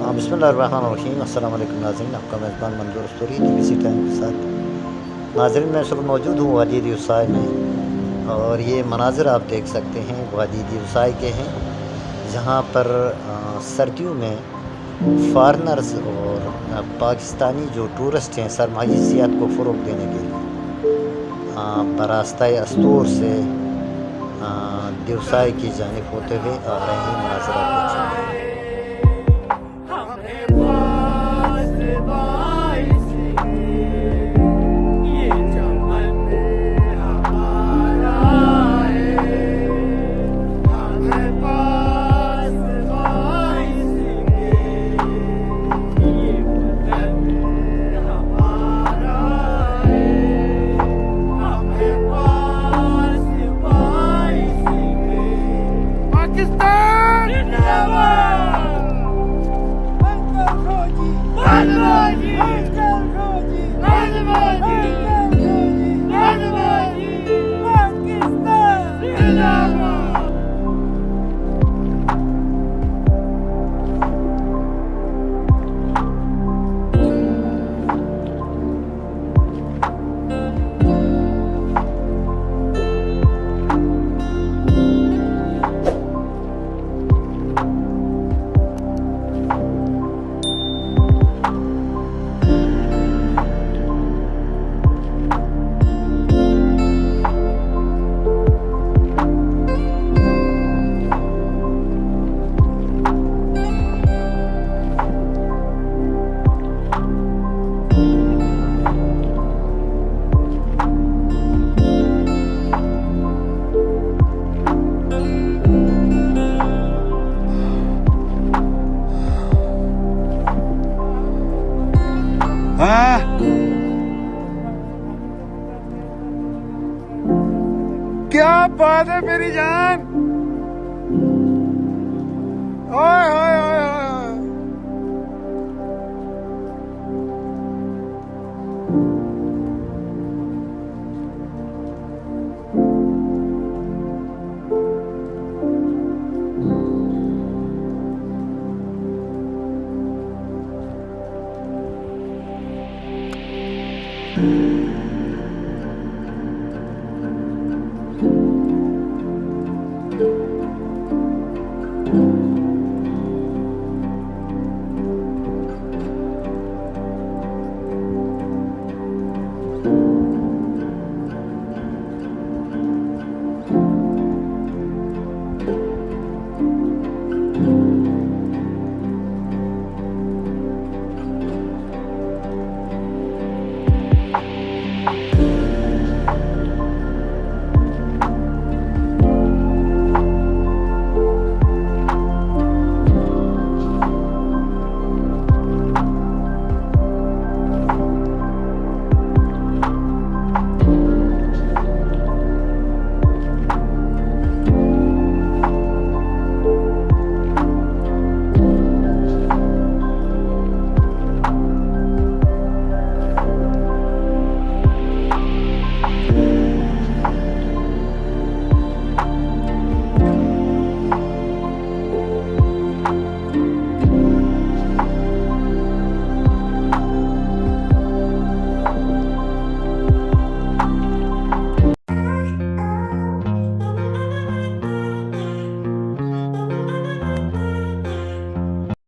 बिस्मिल्लाहिर्रहमानिर्रहीम। अस्सलाम वालेकुम नाज़रीन, आपका मेज़बान मंजूर स्टोरी देसी टाइम के साथ। नाज़रीन, मैं इस वक्त मौजूद हूँ वादी देवसाई में, और ये मनाज़र आप देख सकते हैं वादी देवसाई के हैं, जहाँ पर सर्दियों में फ़ॉरेनर्स और पाकिस्तानी जो टूरिस्ट हैं सरमाही सयाहत को फ़रोग़ देने के लिए बरास्ताए अस्तूर से देवसाई की जानिब होते हुए आ रहे हैं। मनाज़र आप देख सकते हैं। क्या बात है मेरी जान। ओए